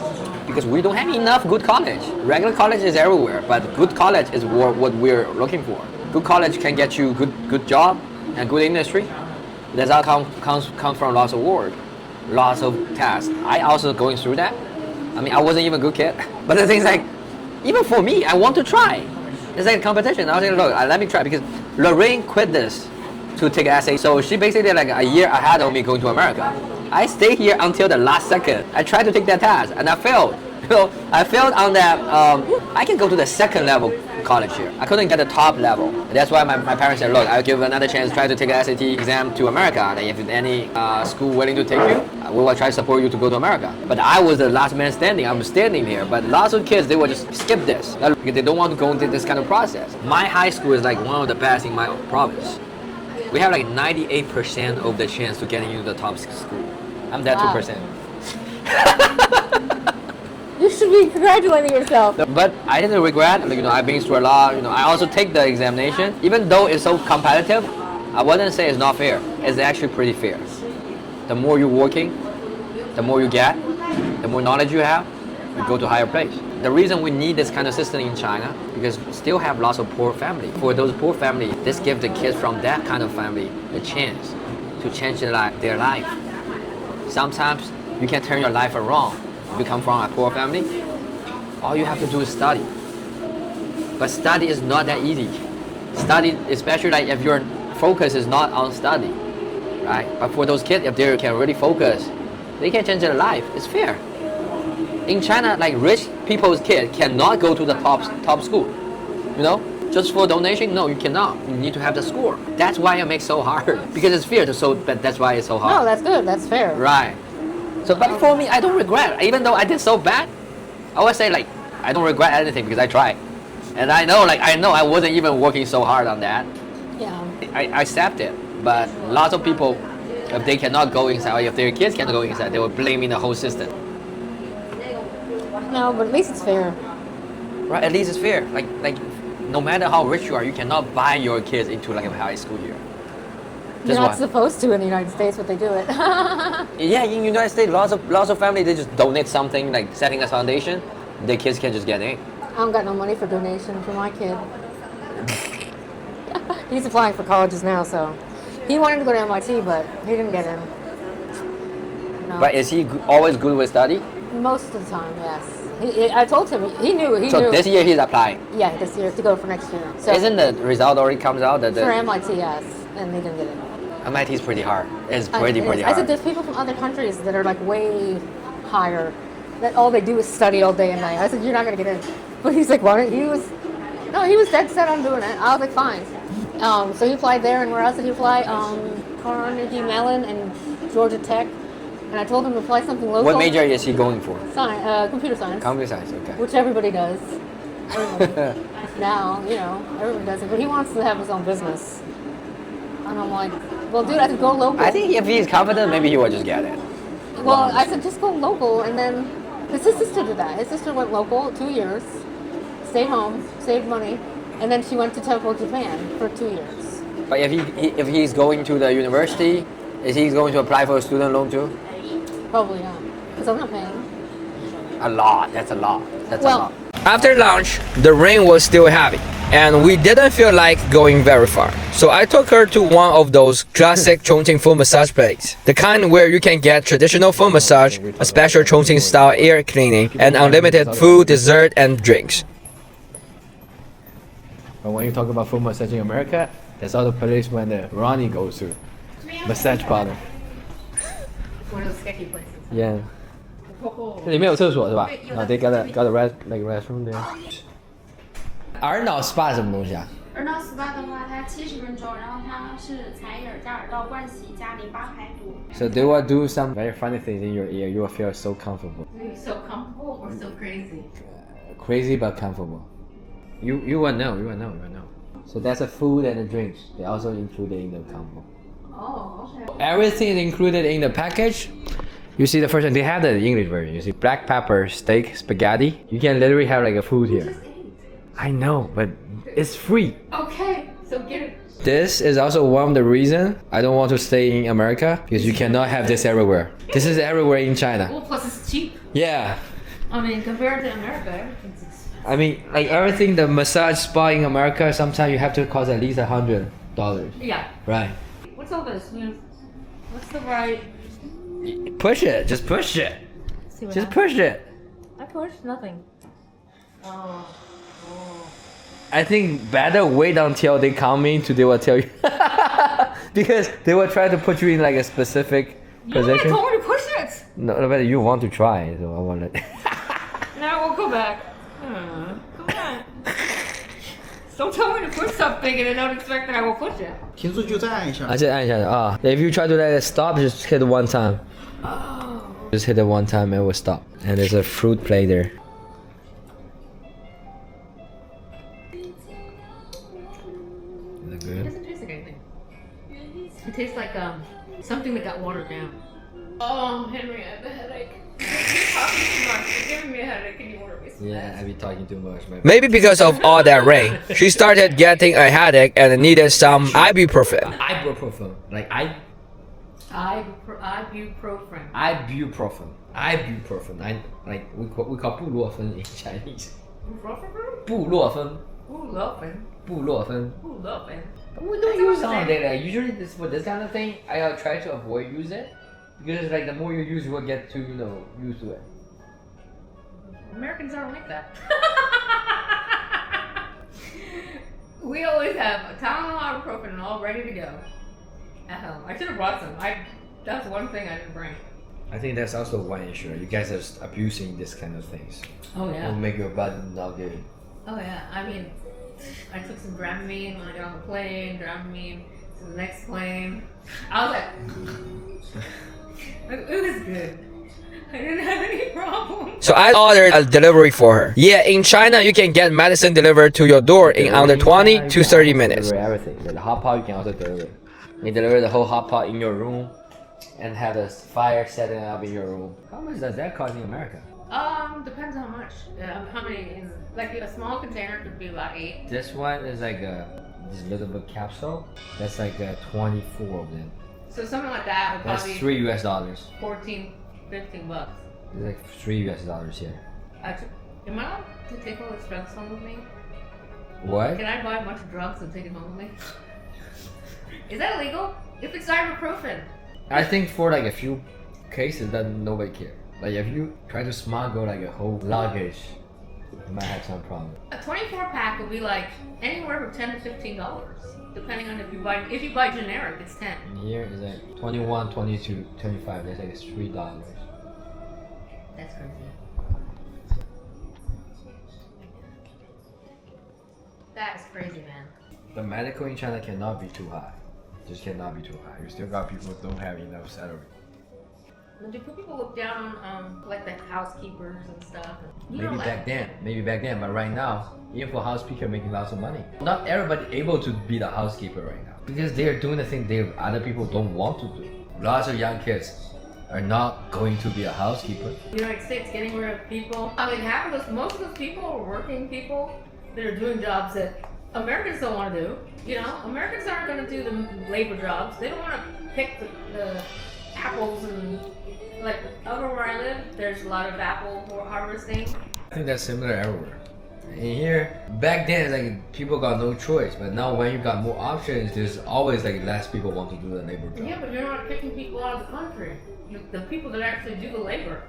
Because we don't have enough good college. Regular college is everywhere, but good college is what we're looking for. Good college can get you good job and good industry. That's all comes from lots of work, lots of tasks. I also going through that. I mean, I wasn't even a good kid, but the thing is like, even for me, I want to try. It's like a competition. I was like, look, let me try, because Lorraine quit this to take an essay. So she basically like a year ahead of me going to America. I stayed here until the last second. I tried to take that test and I failed. You know, I failed on that. I can go to the second level college here. I couldn't get the top level. That's why my parents said, look, I'll give you another chance, try to take an SAT exam to America. And if any school willing to take you, we will try to support you to go to America. But I was the last man standing. I'm standing here. But lots of kids, they will just skip this because they don't want to go into this kind of process. My high school is like one of the best in my province. We have like 98% of the chance to get into the top school. I'm that 2%. You should be congratulating yourself. But I didn't regret. You know, I've been through a lot. You know, I also take the examination. Even though it's so competitive, I wouldn't say it's not fair. It's actually pretty fair. The more you're working, the more you get, the more knowledge you have, you go to a higher place. The reason we need this kind of system in China, because we still have lots of poor families. For those poor families, this gives the kids from that kind of family a chance to change their life. Sometimes you can turn your life around. If you come from a poor family, all you have to do is study. But study is not that easy. Study, especially like if your focus is not on study, right? But for those kids, if they can really focus, they can change their life. It's fair. In China, like rich people's kids cannot go to the top school. You know, just for donation, no, you cannot. You need to have the score. That's why it makes so hard, because it's fair. But that's why it's so hard. No, that's good. That's fair. Right. So, but for me, I don't regret. Even though I did so bad, I always say like I don't regret anything because I tried, and I know I wasn't even working so hard on that. Yeah. I accept it, but lots of people, if they cannot go inside, or if their kids cannot go inside, they will blame the whole system. No, but at least it's fair. Right, at least it's fair. Like, no matter how rich you are, you cannot buy your kids into like a high school here. You're not supposed to in the United States, but they do it. Yeah, in the United States, lots of families, they just donate something, like setting a foundation, their kids can just get in. I don't got no money for donation for my kid. He's applying for colleges now, so he wanted to go to MIT, but he didn't get in. No. But is he always good with study? Most of the time, yes. I told him, he knew. He So knew. this year he's applying. Yeah, this year, to go for next year. So Isn't the result already comes out that for MIT, yes, and they didn't get it. MIT is pretty hard. It's It pretty is. hard. I said there's people from other countries that are like way higher, that all they do is study all day and night. I said you're not gonna get in, but he's like, why don't he was dead set on doing it. I was like, fine. So he applied there, and where else did he apply? Carnegie Mellon and Georgia Tech. And I told him to apply something local. What major is he going for? Computer science. Computer science, okay. Which everybody does. Everybody. Now, everybody does it. But he wants to have his own business. And I'm like, well, dude, I could go local. I think if he's confident, maybe he will just get it. Well, I said, just go local. And then, because his sister did that. His sister went local 2 years, stayed home, saved money, and then she went to Tokyo, Japan for 2 years. But if he's going to the university, is he going to apply for a student loan too? Probably not, because I'm not paying. A lot. That's a lot. That's a lot. After lunch, the rain was still heavy, and we didn't feel like going very far. So I took her to one of those classic Chongqing foot massage places, the kind where you can get traditional foot massage, a special Chongqing style ear cleaning, and unlimited food, dessert, and drinks. But when you talk about foot massage in America, that's all the place when Ronnie goes to. Massage parlor. One of those sketchy places. Yeah. 里面有厕所是吧？啊，对 got a restroom there. 耳脑 spa 是什么东西啊？耳脑 spa 的话，它70分钟，然后它是采耳加耳道灌洗加淋巴排毒。So they will do some very funny things in your ear. You will feel so comfortable. So comfortable or so crazy? Crazy but comfortable. You will know. You will know. So that's a food and a drinks. They also included in the combo. Oh, okay. Everything is included in the package. You see the first one, they have the English version. You see black pepper, steak, spaghetti. You can literally have like a food here. I know, but it's free. Okay, so get it. This is also one of the reasons I don't want to stay in America, because you cannot have this everywhere. This is everywhere in China. Well, plus it's cheap. Yeah. I mean, compared to America, everything's expensive. I mean, like everything, the massage spa in America, sometimes you have to cost at least $100. Yeah. Right. What's all this? What's the right? Push it. Just push it. Just push it. I pushed nothing. Oh. I think better wait until they come in to they will tell you. Because they will try to put you in like a specific position. No, I told her to push it. No, but you want to try, so I want to. Now we'll go back. Come on. Don't tell me to push something and then don't expect that I will push it. 停住就再按一下。再按一下啊。If you try to let it stop, just hit it one time. Oh. Just hit it one time and it will stop. And there's a fruit plate there. Is it good? It doesn't taste like anything. It tastes like something that got watered down. Oh, Henry, I have a headache. You're talking too much. You're giving me a headache. Can you order me some? Yeah, I've been talking too much. Maybe because of all that rain, she started getting a headache and needed some ibuprofen. Ibuprofen. Like Ibuprofen. Ibuprofen. Like we call 布洛芬 in Chinese. 布洛芬. We don't use it all day. Like, usually for this kind of thing, I try to avoid use it. Because like the more you use, you will get to used to it. Americans aren't like that. We always have a Tylenol, ibuprofen, all ready to go at home. I should have brought some. That's one thing I didn't bring. I think that's also one issue. You guys are abusing this kind of things. Oh yeah. It will make your body not good. Oh yeah. I mean, I took some Dramamine when I got on the plane. Dramamine to the next plane. I was like, it was good. I didn't have any problems. So I ordered a delivery for her. Yeah, in China, you can get medicine delivered to your door in under 20 to 30 minutes. Everything. The hot pot you can also deliver. You deliver the whole hot pot in your room and have the fire setting up in your room. How much does that cost in America? Depends on how much. How many? Like a small container could be about 8. This one is like this little bit capsule. That's like 24 of them. So something like that would That's probably $3 US. 14, 15 bucks. It's like $3 US here. Actually, am I allowed to take all this drugs home with me? What? Can I buy a bunch of drugs and take it home with me? Is that illegal? If it's ibuprofen. I think for like a few cases, then nobody care. Like if you try to smuggle like a whole luggage, you might have some problem. A 24 pack would be like anywhere from $10 to $15, depending on if you buy generic, it's 10. Here is like 21, 22, 25. That's like $3. That's crazy. That's crazy, man. The medical in China cannot be too high. Just cannot be too high. You still got people who don't have enough salary. Do people look down on like the housekeepers and stuff? Maybe back then, but right now, even for housekeeper making lots of money. Not everybody able to be the housekeeper right now because they are doing the thing they other people don't want to do. Lots of young kids are not going to be a housekeeper. The United States getting rid of people. I mean, most of those people are working people that are doing jobs that Americans don't want to do. You know, Americans aren't going to do the labor jobs. They don't want to pick the apples and like over where I live, there's a lot of apple harvesting. I think that's similar everywhere. In here, back then, like people got no choice, but now when you got more options, there's always like less people want to do the labor job. Yeah, but you're not picking people out of the country. The people that actually do the labor.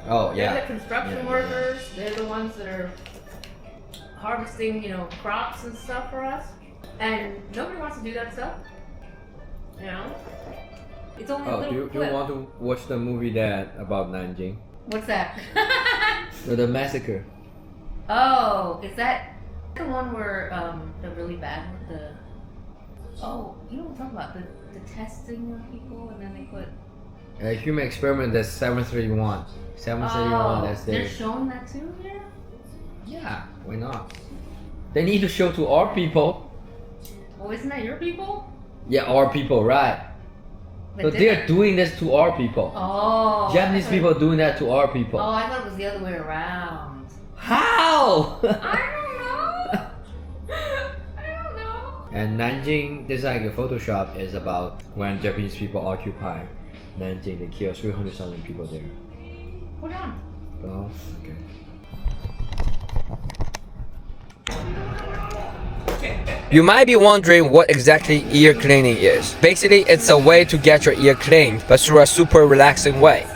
Oh yeah. They're the construction workers. They're the ones that are harvesting, you know, crops and stuff for us. And nobody wants to do that stuff. You know. It's only a little do you want to watch the movie that about Nanjing? What's that? The massacre. Oh, is that the one where they're really bad with the? Oh, you know what I'm talking about? The testing of people and then they put. A human experiment. That's 731. 731. That's there. They're showing that too here. Yeah, why not? They need to show to our people. Oh, isn't that your people? Yeah, our people, right? But they're doing this to our people. Oh. Japanese people doing that to our people. Oh, I thought it was the other way around. How? I don't know. I don't know. And Nanjing, this is like a Photoshop, is about when Japanese people occupy Nanjing. They kill 300,000 people there. Hold on. Oh, okay. You might be wondering what exactly ear cleaning is. Basically, it's a way to get your ear cleaned, but through a super relaxing way.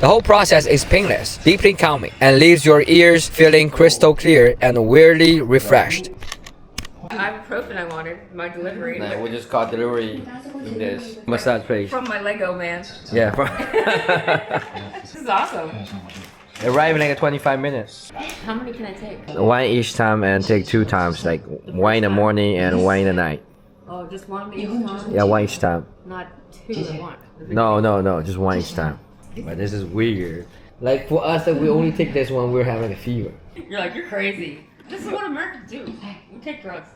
The whole process is painless, deeply calming, and leaves your ears feeling crystal clear and weirdly refreshed. Ibuprofen I wanted, my delivery. We just got delivery in this massage place. From my Lego man. Yeah. This is awesome. Arrive in like 25 minutes. How many can I take? One each time and take 2 times, like one in the morning and one in the night. Oh, just one each time? Yeah, one each time. Not 2 at once. No, just one each time. But this is weird. Like for us, that we only take this when we're having a fever. You're like, you're crazy. This is what Americans do. We take drugs.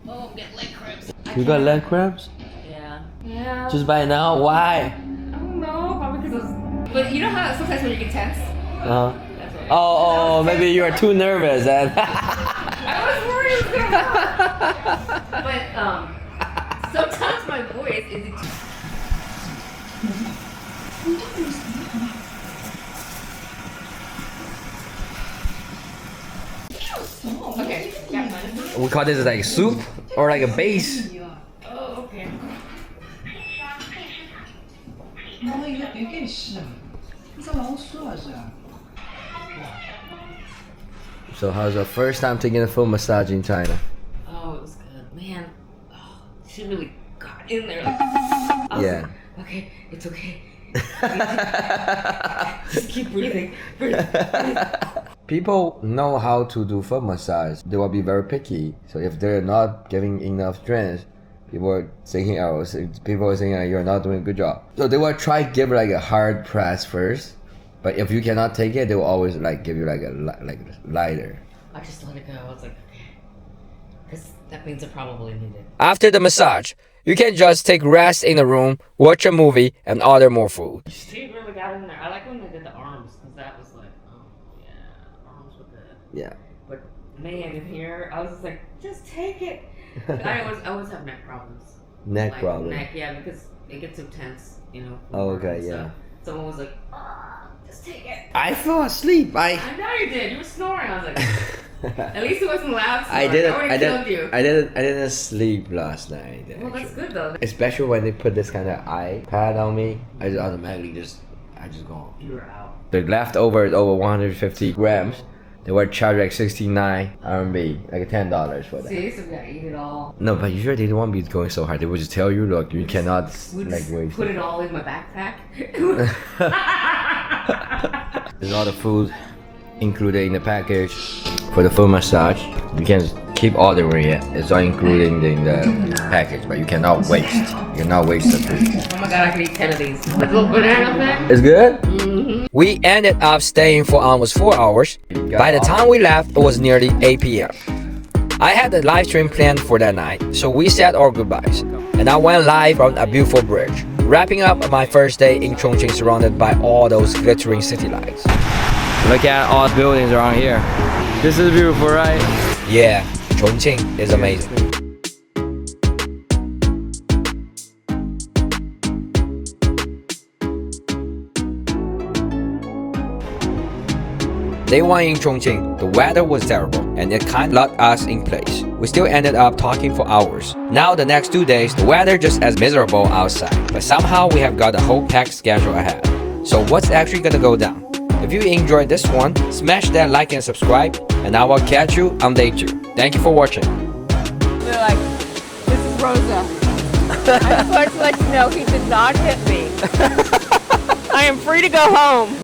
Oh, I'm getting leg cramps. You got leg cramps? Yeah. Yeah. Just by now? Why? I don't know. Probably because but you know how sometimes when you get tense? Oh, maybe you are too nervous. I was worried it was gonna happen. But sometimes my voice is. Okay. Yeah. We call this like soup or like a base. Oh, okay. So how's the first time taking a full massage in China? Oh, it was good, man. Oh, she really got in there. Like, Yeah. Like, okay, it's okay. Just keep breathing. People know how to do foot massage. They will be very picky. So if they're not giving enough strength, people are thinking, you're not doing a good job. So they will try give like a hard press first. But if you cannot take it, they will always like give you like a lighter. I just let it go. I was like, okay, because that means I probably need it. After the massage, you can just take rest in the room, watch a movie, and order more food. She really got in there. I like when they did the arms, because that was like, oh yeah, arms were good. Yeah. Man, in here, I was just like, just take it. I was having neck problems. Neck like, problem. Neck, yeah, because it gets too tense, you know. Oh, okay, yeah. Someone was like, just take it. I fell asleep. I know you did. You were snoring. I was like, at least it wasn't loud. Snoring. I didn't sleep last night. Well, that's good though. Especially when they put this kind of iPad on me, I just automatically I just go. You're out. The leftovers over 150 grams. They were charged like 69 RMB, like $10 for that. See, so we gotta eat it all. No, but usually they don't want me going so hard. They would just tell you, look, you cannot like waste. Put it all in my backpack. There's all the food included in the package for the foot massage. You can keep ordering it. It's all included in the package, but you cannot waste. You cannot waste the food. Oh my god, I could eat 10 of these. That little banana thing. It's good? Mm-hmm. We ended up staying for almost 4 hours. By the time we left, it was nearly 8 p.m. I had a live stream planned for that night, so we said our goodbyes. And I went live on a beautiful bridge, wrapping up my first day in Chongqing surrounded by all those glittering city lights. Look at all the buildings around here. This is beautiful, right? Yeah, Chongqing is amazing. Day 1 in Chongqing, the weather was terrible and it kind of locked us in place. We still ended up talking for hours. Now the next 2 days, the weather just as miserable outside, but somehow we have got a whole packed schedule ahead. So what's actually gonna go down? If you enjoyed this one, smash that like and subscribe, and I will catch you on day 2. Thank you for watching. They're like, this is Rosa. I just wanted to let you know he did not hit me. I am free to go home.